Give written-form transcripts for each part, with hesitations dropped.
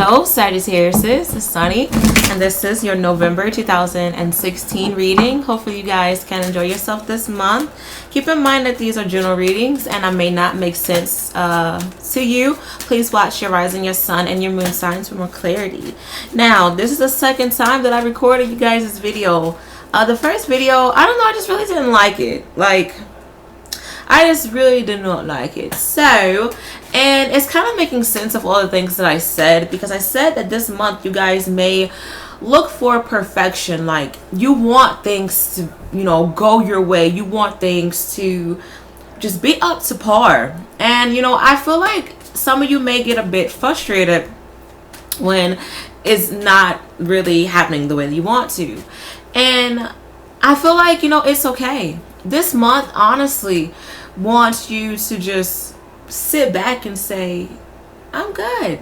Hello Sagittarius, it's Sunny, and this is your November 2016 reading. Hopefully you guys can enjoy yourself this month. Keep in mind that these are general readings and I may not make sense to you. Please watch your rising, your sun, and your moon signs for more clarity. Now, this is the second time that I recorded you guys this video. The first video, I don't know, I just really didn't like it. I just really did not like it. So, and it's kind of making sense of all the things that I said, because I said that this month you guys may look for perfection. Like, you want things to, go your way. You want things to just be up to par. And, I feel like some of you may get a bit frustrated when it's not really happening the way that you want to. And I feel like, it's okay. This month, honestly, wants you to just sit back and say, I'm good.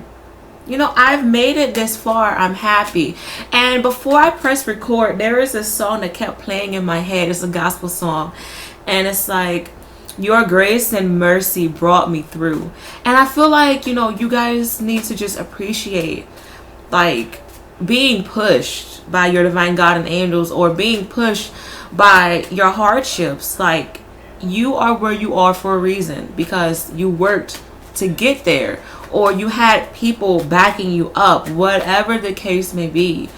I've made it this far. I'm happy. And before I press record, there is a song that kept playing in my head. It's a gospel song. And it's like, your grace and mercy brought me through. And I feel like, you guys need to just appreciate, being pushed by your divine God and angels, or being pushed by your hardships. You are where you are for a reason, because you worked to get there, or you had people backing you up, whatever the case may be.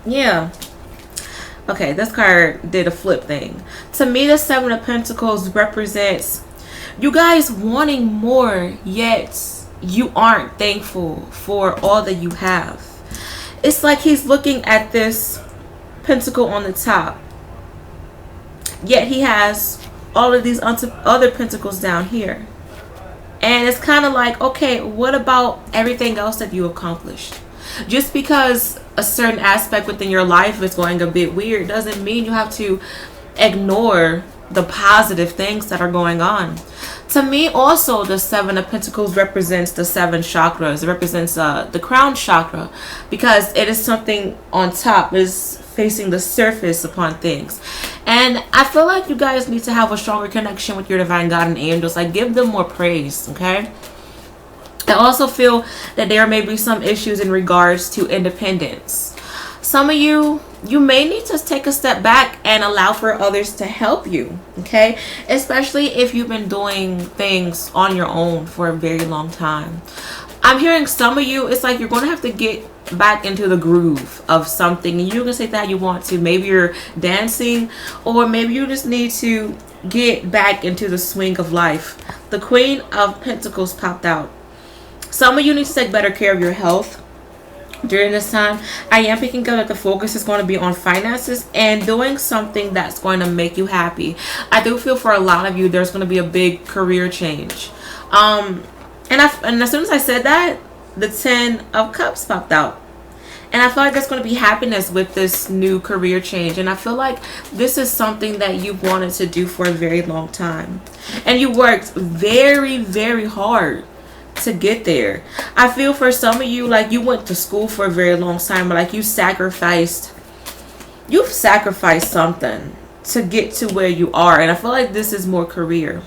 Yeah. Okay, this card did a flip thing. To me, the Seven of Pentacles represents you guys wanting more, yet you aren't thankful for all that you have. It's like he's looking at this pentacle on the top, yet he has all of these other pentacles down here. And it's kind of like, okay, what about everything else that you accomplished? Just because a certain aspect within your life is going a bit weird doesn't mean you have to ignore the positive things that are going on. To me, also, the Seven of Pentacles represents the seven chakras. It represents the crown chakra, because it is something on top. It is facing the surface upon things. And I feel like you guys need to have a stronger connection with your divine God and angels. Give them more praise, okay? I also feel that there may be some issues in regards to independence. Some of you may need to take a step back and allow for others to help you, okay? Especially if you've been doing things on your own for a very long time. I'm hearing some of you, it's like you're going to have to get back into the groove of something. And you can say that you want to. Maybe you're dancing, or maybe you just need to get back into the swing of life. The Queen of Pentacles popped out. Some of you need to take better care of your health during this time. I am picking up that the focus is going to be on finances and doing something that's going to make you happy. I do feel for a lot of you there's going to be a big career change. And as soon as I said that, the Ten of Cups popped out. And I feel like there's going to be happiness with this new career change. And I feel like this is something that you've wanted to do for a very long time. And you worked very, very hard to get there. I feel for some of you, you went to school for a very long time, but you've sacrificed something to get to where you are. And I feel like this is more career.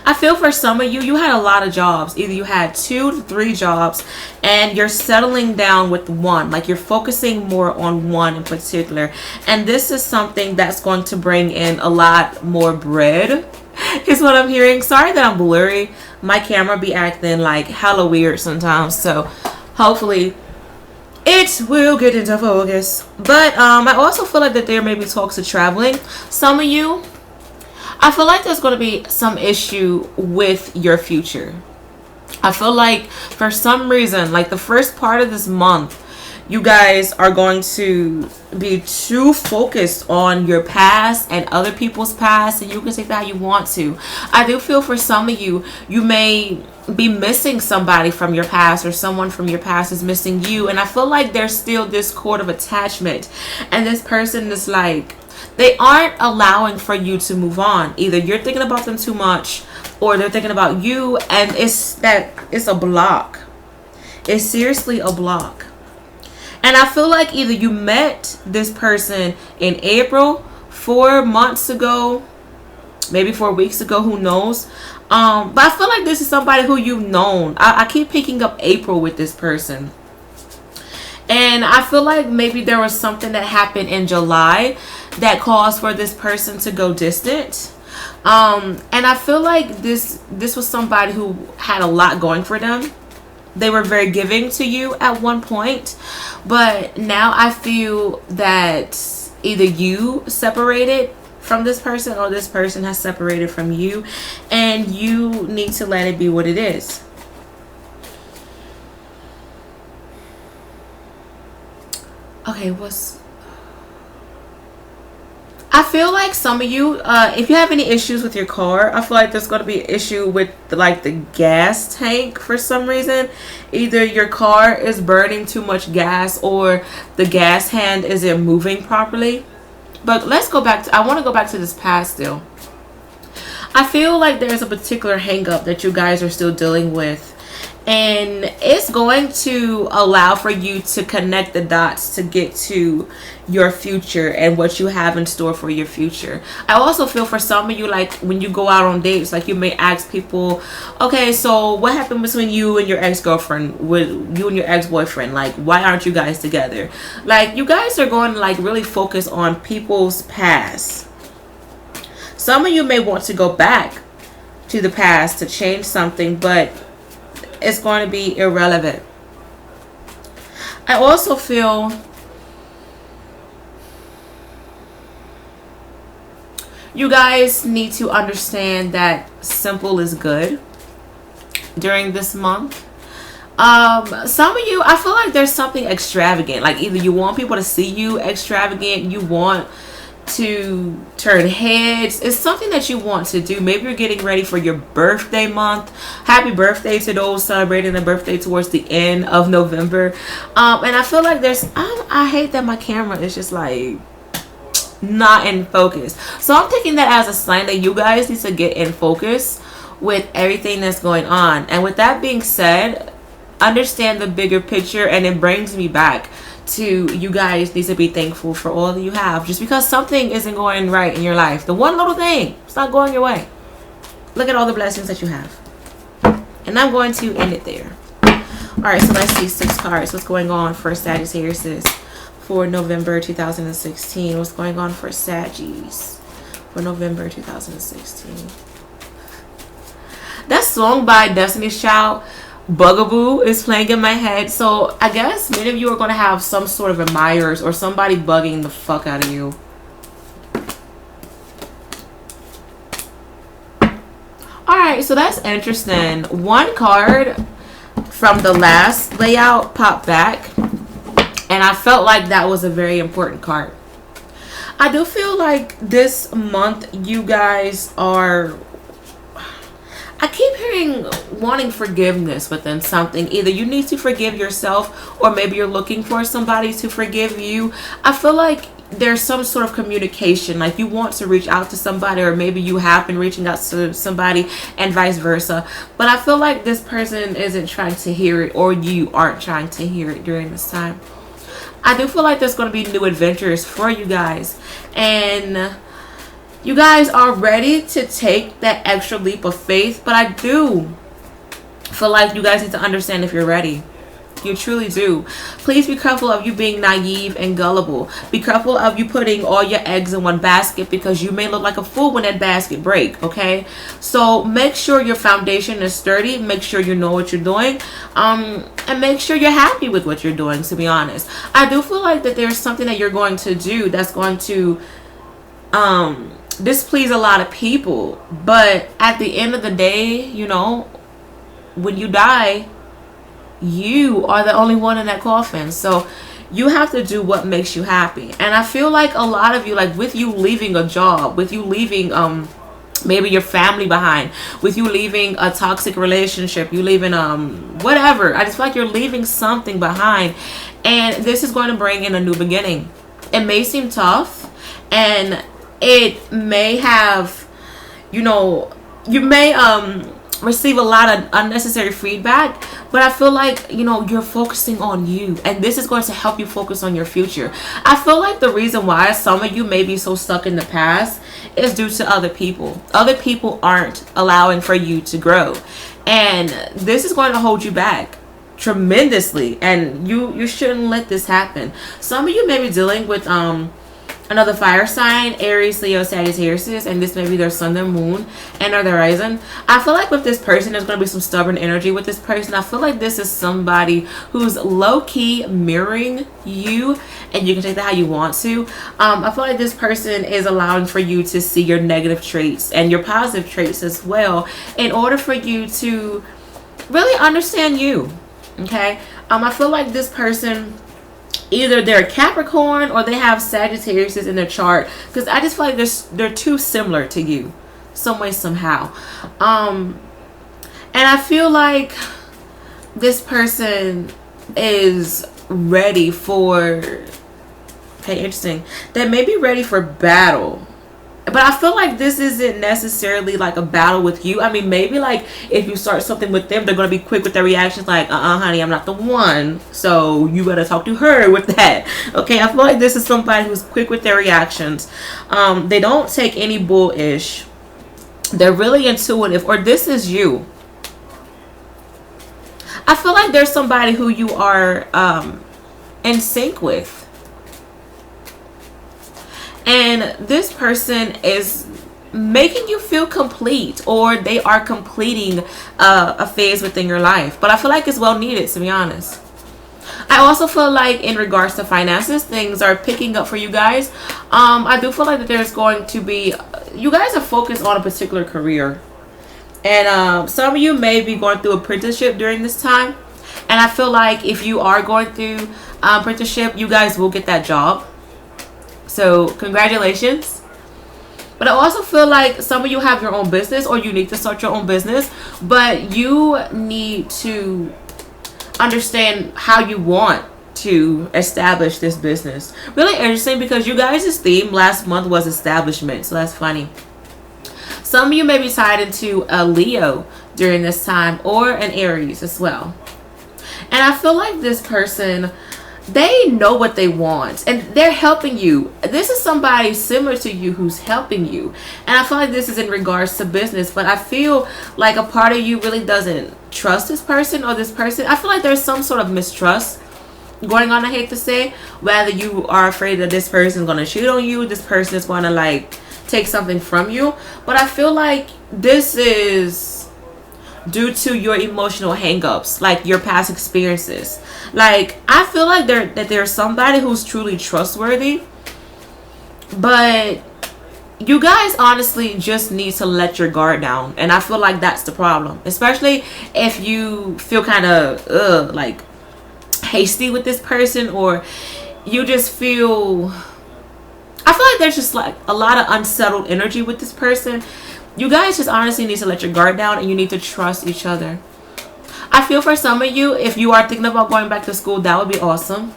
I feel for some of you, you had a lot of jobs. Either you had 2 to 3 jobs and you're settling down with one. You're focusing more on one in particular. And this is something that's going to bring in a lot more bread, is what I'm hearing. Sorry that I'm blurry. My camera be acting hella weird sometimes. So hopefully it will get into focus. But I also feel like that there may be talks of traveling. Some of you, I feel like there's going to be some issue with your future. I feel like for some reason, the first part of this month, you guys are going to be too focused on your past and other people's past, and you can say that you want to. I do feel for some of you, you may be missing somebody from your past, or someone from your past is missing you. And I feel like there's still this cord of attachment, and this person is they aren't allowing for you to move on. Either you're thinking about them too much, or they're thinking about you, and it's a block. It's seriously a block. And I feel like either you met this person in April, 4 months ago, maybe 4 weeks ago, who knows. But I feel like this is somebody who you've known. I keep picking up April with this person. And I feel like maybe there was something that happened in July that caused for this person to go distant. And I feel like this was somebody who had a lot going for them. They were very giving to you at one point, but now I feel that either you separated from this person or this person has separated from you, and you need to let it be what it is. Okay, I feel like some of you, if you have any issues with your car, I feel like there's going to be an issue with the gas tank for some reason. Either your car is burning too much gas or the gas hand isn't moving properly. But let's go back I want to go back to this past still. I feel like there's a particular hang up that you guys are still dealing with. And it's going to allow for you to connect the dots to get to your future and what you have in store for your future. I also feel for some of you, like when you go out on dates, like you may ask people, okay, so what happened between you and your ex-girlfriend, with you and your ex-boyfriend? Like, why aren't you guys together? Like, you guys are going to like really focus on people's past. Some of you may want to go back to the past to change something, but it's going to be irrelevant. I also feel you guys need to understand that simple is good during this month. Some of you, I feel like there's something extravagant. Like either you want people to see you extravagant, you want to turn heads. It's something that you want to do. Maybe you're getting ready for your birthday month. Happy birthday to those celebrating a birthday towards the end of November. And I feel like I hate that my camera is just like not in focus. So I'm taking that as a sign that you guys need to get in focus with everything that's going on. And with that being said, understand the bigger picture, and it brings me back to you guys need to be thankful for all that you have. Just because something isn't going right in your life, the one little thing, it's not going your way, look at all the blessings that you have. And I'm going to end it there. All right, so let's see 6 cards. What's going on for Sagittarius for November 2016? What's going on for Saggies for November 2016? That song by Destiny's Child, Bugaboo, is playing in my head. So I guess many of you are going to have some sort of admirers or somebody bugging the fuck out of you. Alright, so that's interesting. One card from the last layout popped back, and I felt like that was a very important card. I do feel like this month you guys are, I keep hearing wanting forgiveness within something. Either you need to forgive yourself, or maybe you're looking for somebody to forgive you. I feel like there's some sort of communication, like you want to reach out to somebody, or maybe you have been reaching out to somebody and vice versa. But I feel like this person isn't trying to hear it, or you aren't trying to hear it during this time. I do feel like there's going to be new adventures for you guys, and you guys are ready to take that extra leap of faith. But I do feel like you guys need to understand if you're ready. You truly do. Please be careful of you being naive and gullible. Be careful of you putting all your eggs in one basket, because you may look like a fool when that basket breaks, okay? So make sure your foundation is sturdy. Make sure you know what you're doing. And make sure you're happy with what you're doing, to be honest. I do feel like that there's something that you're going to do that's going to displease a lot of people. But at the end of the day, you know, when you die, you are the only one in that coffin. So you have to do what makes you happy. And I feel like a lot of you, like with you leaving a job, with you leaving maybe your family behind, with you leaving a toxic relationship, you leaving whatever, I just feel like you're leaving something behind, and this is going to bring in a new beginning. It may seem tough, and it may have, you know, you may receive a lot of unnecessary feedback, but I feel like, you know, you're focusing on you, and this is going to help you focus on your future. I feel like the reason why some of you may be so stuck in the past is due to other people. Other people aren't allowing for you to grow. And this is going to hold you back tremendously. And you shouldn't let this happen. Some of you may be dealing with another fire sign, Aries, Leo, Sagittarius, and this may be their sun, their moon, and or their rising. I feel like with this person, there's going to be some stubborn energy with this person. I feel like this is somebody who's low-key mirroring you, and you can take that how you want to. I feel like this person is allowing for you to see your negative traits and your positive traits as well in order for you to really understand you, okay? I feel like this person, either they're a Capricorn or they have Sagittarius in their chart, because I just feel like they're too similar to you some way, somehow. And I feel like this person is ready for, okay, interesting, they may be ready for battle. But I feel like this isn't necessarily like a battle with you. I mean, maybe like if you start something with them, they're going to be quick with their reactions like, honey, I'm not the one. So you better talk to her with that. Okay, I feel like this is somebody who's quick with their reactions. They don't take any bullish. They're really intuitive, or this is you. I feel like there's somebody who you are in sync with. And this person is making you feel complete, or they are completing a phase within your life. But I feel like it's well needed, to be honest. I also feel like in regards to finances, things are picking up for you guys. I do feel like that there's going to be, you guys are focused on a particular career. And some of you may be going through apprenticeship during this time. And I feel like if you are going through apprenticeship, you guys will get that job. So congratulations. But I also feel like some of you have your own business, or you need to start your own business, but you need to understand how you want to establish this business. Really interesting, because you guys' theme last month was establishment, so that's funny. Some of you may be tied into a Leo during this time, or an Aries as well. And I feel like this person, they know what they want and they're helping you. This is somebody similar to you who's helping you. And I feel like this is in regards to business, but I feel like a part of you really doesn't trust this person, or this person. I feel like there's some sort of mistrust going on, I hate to say. Whether you are afraid that this person is going to cheat on you, this person is going to like take something from you. But I feel like this is due to your emotional hangups, like your past experiences. Like, I feel like there's somebody who's truly trustworthy, but you guys honestly just need to let your guard down. And I feel like that's the problem, especially if you feel kind of like hasty with this person, or you just feel, I feel like there's just like a lot of unsettled energy with this person. You guys just honestly need to let your guard down, and you need to trust each other. I feel for some of you, if you are thinking about going back to school, that would be awesome.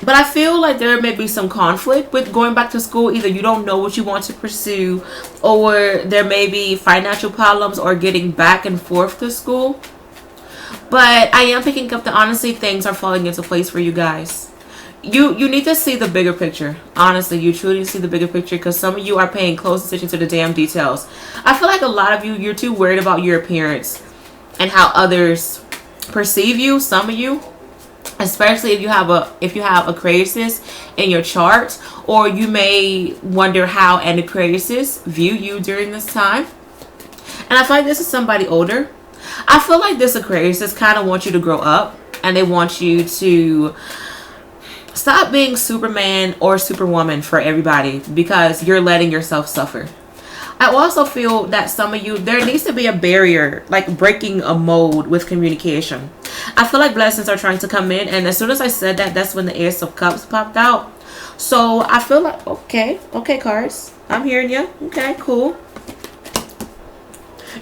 But I feel like there may be some conflict with going back to school. Either you don't know what you want to pursue, or there may be financial problems, or getting back and forth to school. But I am picking up that honestly things are falling into place for you guys. You need to see the bigger picture. Honestly, you truly need to see the bigger picture, because some of you are paying close attention to the damn details. I feel like a lot of you, you're too worried about your appearance and how others perceive you. Some of you, especially if you have a Aquarius in your chart, or you may wonder how an Aquarius view you during this time. And I feel like this is somebody older. I feel like this Aquarius kind of wants you to grow up, and they want you to stop being Superman or Superwoman for everybody, because you're letting yourself suffer. I also feel that some of you, there needs to be a barrier, like breaking a mold with communication. I feel like blessings are trying to come in, and as soon as I said that, that's when the Ace of Cups popped out. So I feel like, okay cards, I'm hearing you. Okay, cool.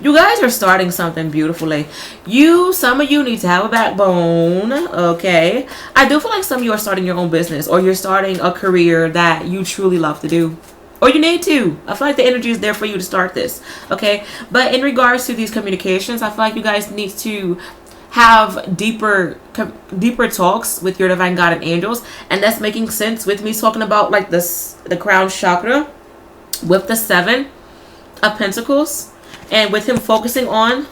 You guys are starting something beautifully. Some of you need to have a backbone, okay? I do feel like some of you are starting your own business, or you're starting a career that you truly love to do, or you need to. I feel like the energy is there for you to start this, okay? But in regards to these communications, I feel like you guys need to have deeper talks with your divine God and angels, and that's making sense with me talking about like this, the crown chakra with the 7 of Pentacles, and with him focusing on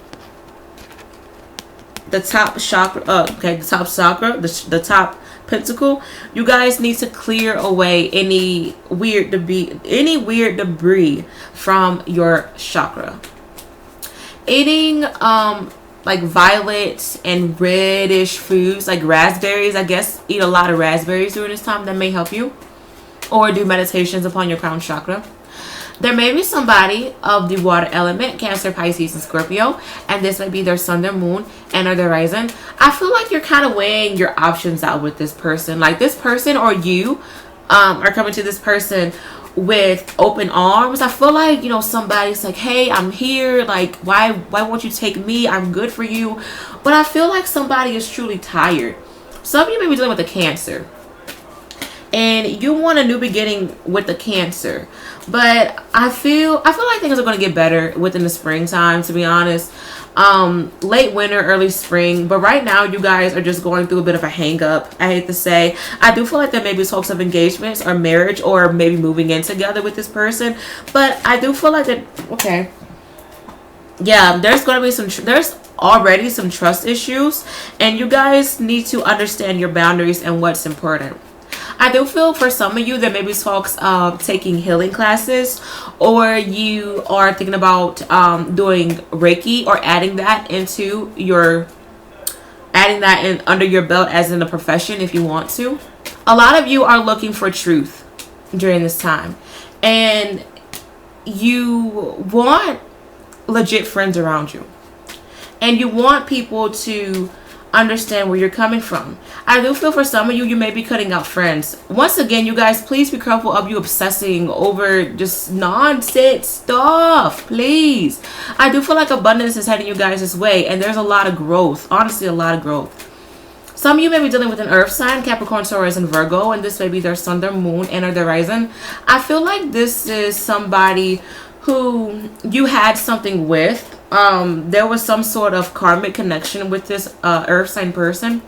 the top chakra. The top chakra, the top pentacle. You guys need to clear away any weird debris from your chakra. Eating like violet and reddish foods like raspberries, I guess eat a lot of raspberries during this time, that may help you, or do meditations upon your crown chakra. There may be somebody of the water element, Cancer, Pisces, and Scorpio, and this may be their sun, their moon, and or their rising. I feel like you're kind of weighing your options out with this person. Like this person or you are coming to this person with open arms. I feel like, you know, somebody's like, hey, I'm here. Like, why won't you take me? I'm good for you. But I feel like somebody is truly tired. Some of you may be dealing with a Cancer, and you want a new beginning with the Cancer. But I feel like things are going to get better within the springtime, to be honest. Late winter, early spring. But right now, you guys are just going through a bit of a hang up, I hate to say. I do feel like there may be talks of engagements or marriage, or maybe moving in together with this person. But I do feel like that, okay, yeah, there's going to be there's already some trust issues. And you guys need to understand your boundaries and what's important. I do feel for some of you there may be talks of taking healing classes, or you are thinking about doing Reiki, or adding that under your belt as in a profession if you want to. A lot of you are looking for truth during this time, and you want legit friends around you, and you want people to understand where you're coming from. I do feel for some of you, you may be cutting out friends. Once again, you guys, please be careful of you obsessing over just nonsense stuff, please. I do feel like abundance is heading you guys this way, and there's a lot of growth, honestly, a lot of growth. Some of you may be dealing with an earth sign, Capricorn, Taurus, and Virgo, and this may be their sun, their moon, and or their rising. I feel like this is somebody who you had something with. There was some sort of karmic connection with this earth sign person,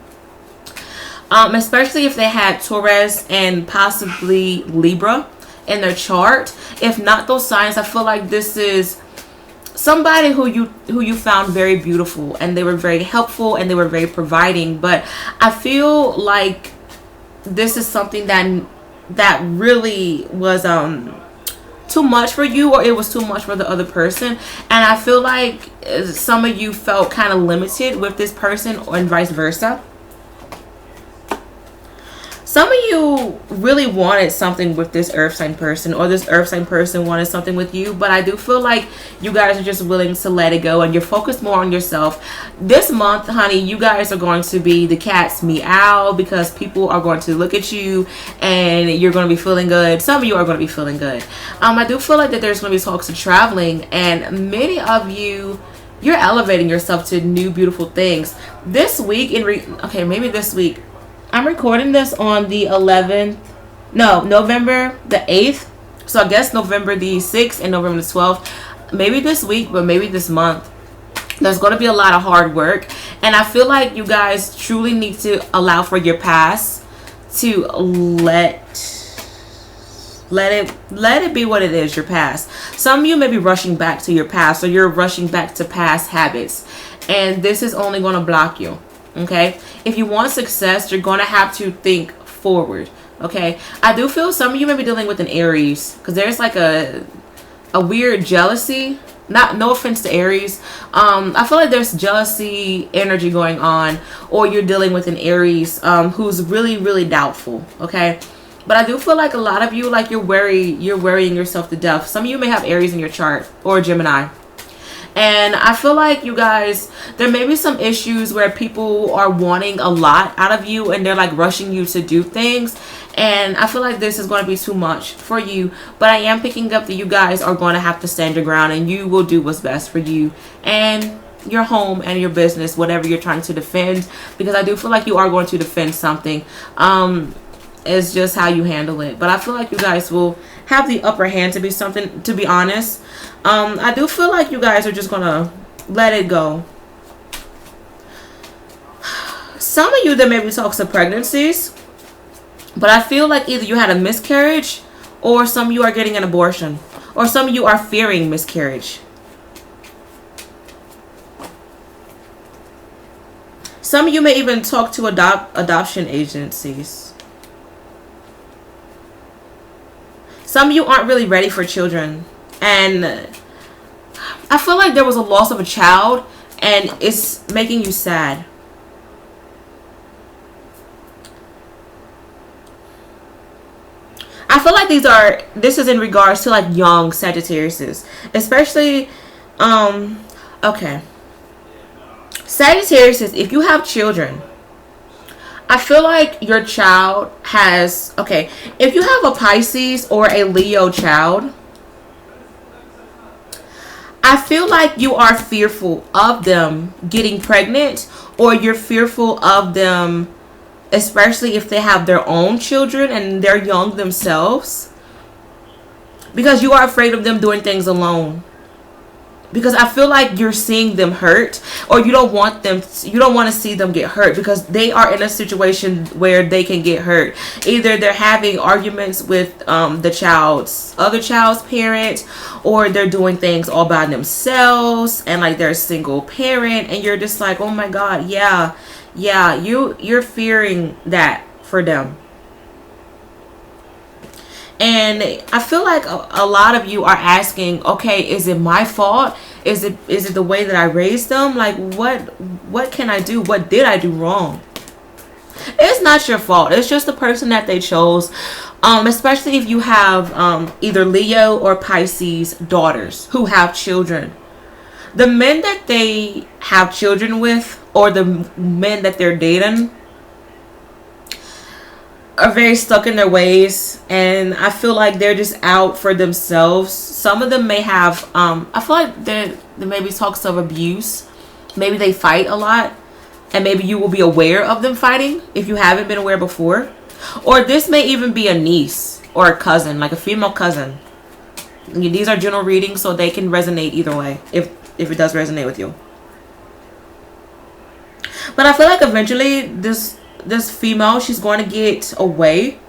especially if they had Taurus and possibly Libra in their chart. If not those signs, I feel like this is somebody who you found very beautiful, and they were very helpful, and they were very providing. But I feel like this is something that really was too much for you, or it was too much for the other person. And I feel like some of you felt kind of limited with this person, and vice versa. Some of you really wanted something with this earth sign person, or this earth sign person wanted something with you, but I do feel like you guys are just willing to let it go, and you're focused more on yourself. This month, honey, you guys are going to be the cat's meow, because people are going to look at you and you're going to be feeling good. Some of you are going to be feeling good. I do feel like that there's going to be talks of traveling, and many of you, you're elevating yourself to new beautiful things. This week, maybe this week, I'm recording this on the 11th, November the 8th. So I guess November the 6th and November the 12th. Maybe this week, but maybe this month. There's going to be a lot of hard work. And I feel like you guys truly need to allow for your past to let it be what it is, your past. Some of you may be rushing back to your past, or you're rushing back to past habits. And this is only going to block you. Okay, if you want success, you're going to have to think forward. Okay, I do feel some of you may be dealing with an Aries, because there's like a weird jealousy. No offense to Aries. I feel like there's jealousy energy going on, or you're dealing with an Aries who's really, really doubtful. Okay, but I do feel like a lot of you, like you're worrying yourself to death. Some of you may have Aries in your chart, or Gemini. And I feel like you guys, there may be some issues where people are wanting a lot out of you, and they're like rushing you to do things. And I feel like this is going to be too much for you. But I am picking up that you guys are going to have to stand your ground, and you will do what's best for you and your home and your business, whatever you're trying to defend. Because I do feel like you are going to defend something. It's just how you handle it. But I feel like you guys will have the upper hand, to be honest. I do feel like you guys are just gonna let it go. Some of you, there may be talks of pregnancies, but I feel like either you had a miscarriage, or some of you are getting an abortion, or some of you are fearing miscarriage. Some of you may even talk to adoption agencies. Some of you aren't really ready for children. And I feel like there was a loss of a child, and it's making you sad. I feel like this is in regards to like young Sagittariuses, especially, okay. Sagittariuses, if you have children, I feel like your child has, okay, if you have a Pisces or a Leo child, I feel like you are fearful of them getting pregnant, or you're fearful of them, especially if they have their own children and they're young themselves, because you are afraid of them doing things alone. Because I feel like you're seeing them hurt, or you don't want to see them get hurt, because they are in a situation where they can get hurt. Either they're having arguments with the other child's parent, or they're doing things all by themselves, and like they're a single parent, and you're just like, oh my God, yeah, you're fearing that for them. And I feel like a lot of you are asking, okay, is it my fault? Is it the way that I raised them? Like, what can I do? What did I do wrong? It's not your fault. It's just the person that they chose. Especially if you have either Leo or Pisces daughters who have children. The men that they have children with, or the men that they're dating, are very stuck in their ways, and I feel like they're just out for themselves. Some of them may have I feel like there may be talks of abuse. Maybe they fight a lot, and maybe you will be aware of them fighting if you haven't been aware before. Or this may even be a niece or a cousin, like a female cousin. These are general readings, so they can resonate either way, if it does resonate with you. But I feel like eventually this female, she's going to get away,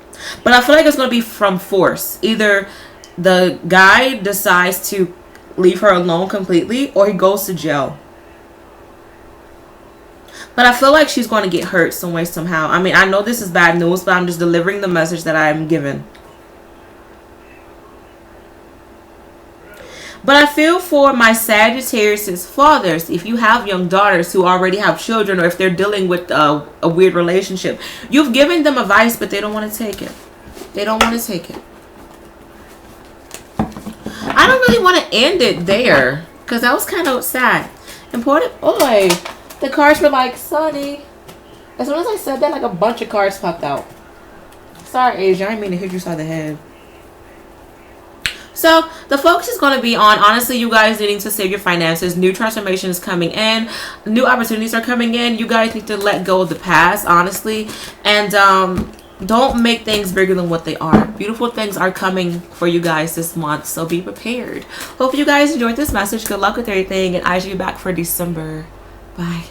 but I feel like it's going to be from force. Either the guy decides to leave her alone completely, or he goes to jail. But I feel like she's going to get hurt some way, somehow. I mean, I know this is bad news, but I'm just delivering the message that I'm given. But I feel for my Sagittarius fathers, if you have young daughters who already have children, or if they're dealing with a weird relationship, you've given them advice, but they don't want to take it. They don't want to take it. I don't really want to end it there, because that was kind of sad. Important. Boy, the cards were like, Sunny. As soon as I said that, like a bunch of cards popped out. Sorry, Asia. I didn't mean to hit you side the head. So the focus is going to be on, honestly, you guys needing to save your finances. New transformation is coming in. New opportunities are coming in. You guys need to let go of the past, honestly. And don't make things bigger than what they are. Beautiful things are coming for you guys this month, so be prepared. Hope you guys enjoyed this message. Good luck with everything, and I'll see you back for December. Bye.